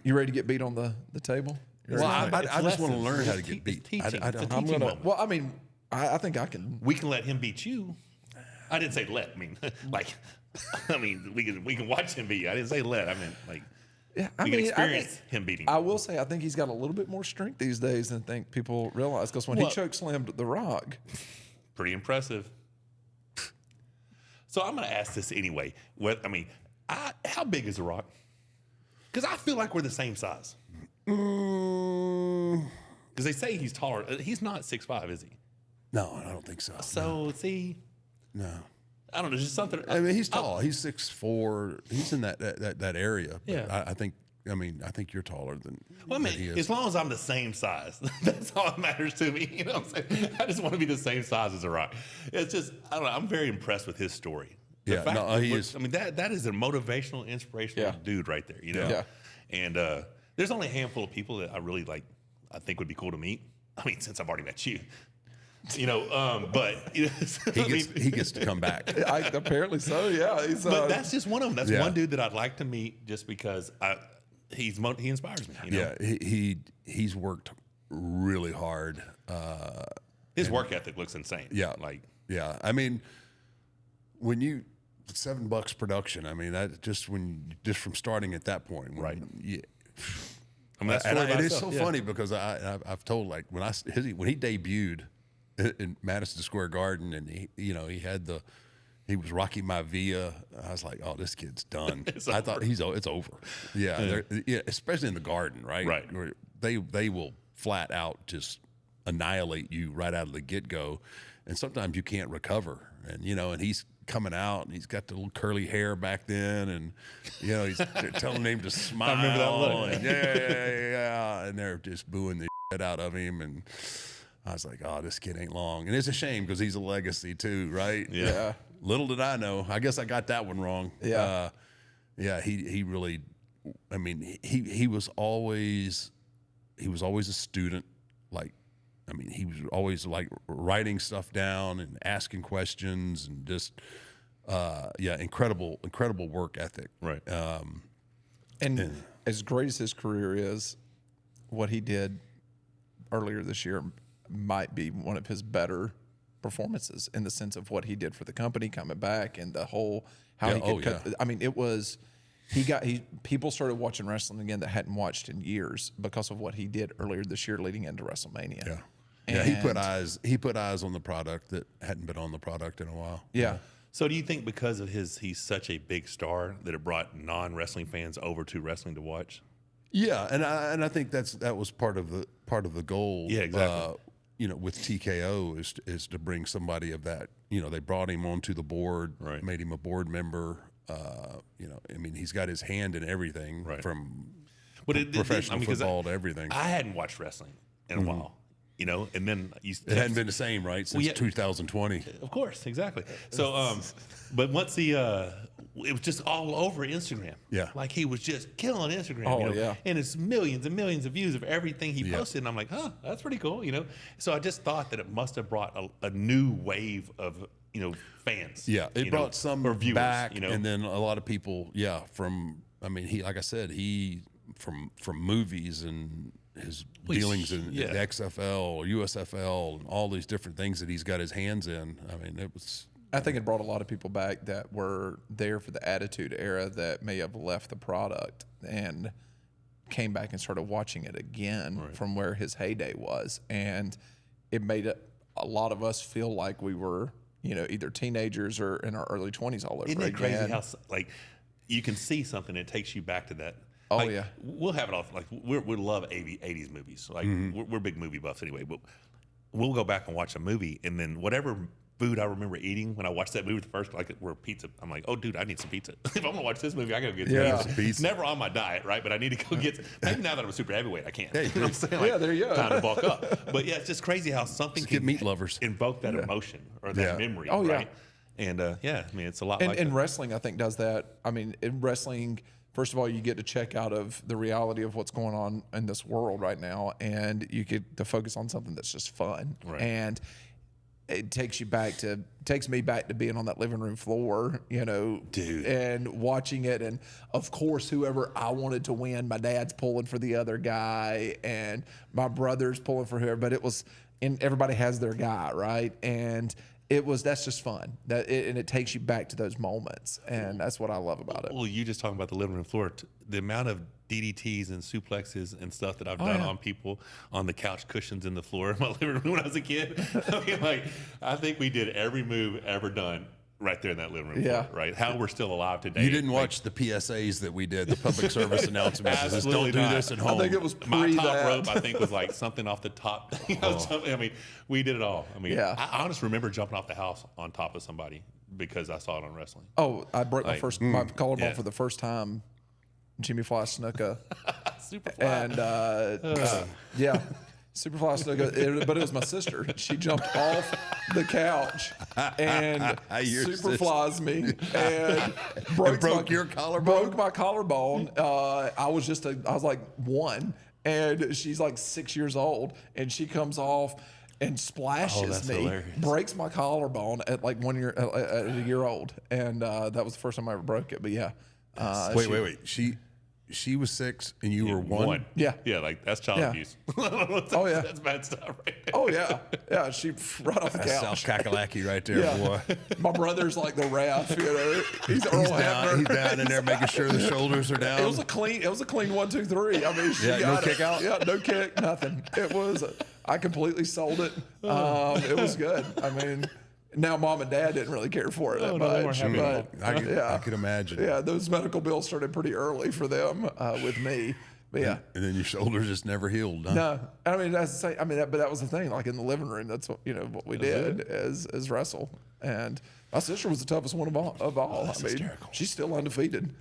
You ready to get beat on the table? Well, I just want to learn how to get beat. I'm gonna. Well, I mean, I think I can. We can let him beat you. I didn't say let. I mean, like, we can watch him beat you. I didn't say let. I meant like. Yeah, we can experience him beating. I will say, I think he's got a little bit more strength these days than I think people realize. Because when he choke slammed The Rock, pretty impressive. So I'm going to ask this anyway. How big is The Rock? Because I feel like we're the same size. Because they say he's taller. He's not 6'5", is he? No, I don't think so. So see, no. I don't know. Just something. I mean, he's tall. He's 6'4". He's in that area. But Yeah. I think you're taller than. Well, I mean, he is. as long as I'm the same size, that's all that matters to me. You know what I'm saying? I just want to be the same size as The Rock. It's just, I don't know. I'm very impressed with his story. He is. I mean, that is a motivational, inspirational dude right there. You know. Yeah. And there's only a handful of people that I really like. I think would be cool to meet. I mean, since I've already met you. You know, but you know, he gets to come back. Apparently so. Yeah, but that's just one of them. That's one dude that I'd like to meet, just because he inspires me. You know? Yeah, he's worked really hard. His work ethic looks insane. Yeah, I mean, when you $7 production, I mean, that just from starting at that point, right? Yeah. I mean, it is so funny because I've told, like, when he debuted in Madison Square Garden, and he was Rocky Maivia. I was like, oh, this kid's done. I thought it's over. Yeah, especially in the Garden, right? Right. Where they will flat out just annihilate you right out of the get go, and sometimes you can't recover. And and he's coming out, and he's got the little curly hair back then, and he's telling him to smile. I remember that look. And yeah, and they're just booing the shit out of him, and I was like, oh, this kid ain't long. And it's a shame because he's a legacy too, right? Yeah. Little did I know. I guess I got that one wrong. Yeah. He really, I mean, he was always a student. Like, I mean, he was always like writing stuff down and asking questions, and just, incredible work ethic. Right. And as great as his career is, what he did earlier this year might be one of his better performances, in the sense of what he did for the company coming back, and the whole he could cut. I mean, it was people started watching wrestling again that hadn't watched in years because of what he did earlier this year leading into WrestleMania. Yeah. Yeah, he put eyes on the product that hadn't been on the product in a while. Yeah. So do you think because of he's such a big star that it brought non-wrestling fans over to wrestling to watch? Yeah, and I think that was part of the goal. Yeah, exactly. With TKO is to bring somebody of that. They brought him onto the board, right. Made him a board member. I mean, he's got his hand in everything, right. from But professional football to everything. I hadn't watched wrestling in a while. And then it hadn't been the same, right, since 2020. Of course, exactly. So, but once it was just all over Instagram. Yeah, like he was just killing Instagram. Oh, yeah, and it's millions and millions of views of everything he posted. And I'm like, that's pretty cool. So I just thought that it must have brought a new wave of fans. Yeah, it brought some viewers, back, and then a lot of people. Yeah, from like I said, from movies and his dealings in the XFL, USFL, and all these different things that he's got his hands in. I mean, I think it brought a lot of people back that were there for the Attitude Era that may have left the product and came back and started watching it again from where his heyday was. And it made a lot of us feel like we were, either teenagers or in our early 20s all over again. Isn't it crazy how, like, you can see something that takes you back to that? Oh, like, yeah. We'll have it all. Like, we love 80s movies. Like, we're big movie buffs anyway. But we'll go back and watch a movie, and then whatever food I remember eating when I watched that movie the first, like, we're pizza. I'm like, oh, dude, I need some pizza. If I'm going to watch this movie, I got to get some pizza. Never on my diet, right? But I need to go get maybe now that I'm a super heavyweight, I can't. Hey, you know what I'm saying? Like, there you go. Time to bulk up. But, it's just crazy how something can meat lovers invoke that emotion or that memory, oh, right? And, I mean, it's a lot like and that. wrestling, I think, does that. I mean, in wrestling, first of all, you get to check out of the reality of what's going on in this world right now, and you get to focus on something that's just fun. Right. And it takes me back to being on that living room floor, Dude. and watching it. And of course, whoever I wanted to win, my dad's pulling for the other guy and my brother's pulling for whoever, but and everybody has their guy, right? And that's just fun. And it takes you back to those moments. And that's what I love about it. Well, you just talking about the living room floor. The amount of DDTs and suplexes and stuff that I've done on people on the couch cushions in the floor in my living room when I was a kid. I mean, I think we did every move ever done right there in that living room floor, right? How we're still alive today. You didn't watch the PSAs that we did, the public service announcements. It says, don't do this at home. I think it was my top rope. I think was like something off the top. I mean, we did it all. I mean, I honestly remember jumping off the house on top of somebody because I saw it on wrestling. Oh, I broke my collarbone for the first time. Jimmy Fly Snuka. Superfly. And Superfly Snuka, but it was my sister. She jumped off the couch and Superflies me and broke your collarbone. Broke my collarbone. I was like 1, and she's like 6 years old, and she comes off and splashes me, hilarious. breaks my collarbone at like 1 year, at a year old, and that was the first time I ever broke it. But yeah, wait. She was 6 and you were 1? Yeah. Yeah, like that's child abuse. Oh, yeah. That's bad stuff right there. Oh, yeah. Yeah, she right off the That's couch. South Kakalaki right there, boy. My brother's like the ref, He's Earl Hebner. He's down in there making sure the shoulders are down. It was a clean 1, 2, 3. I mean, she no got kick it. out? Yeah, no kick, nothing. It was, I completely sold it. It was good. I mean, now mom and dad didn't really care for it that much. But, I could imagine. Yeah, those medical bills started pretty early for them with me. But yeah. And then your shoulders just never healed, huh? No, I mean that's the same. I mean, but that was the thing. Like in the living room, that's what what we did is wrestle. And my sister was the toughest one of all. I mean, hysterical. she's still undefeated.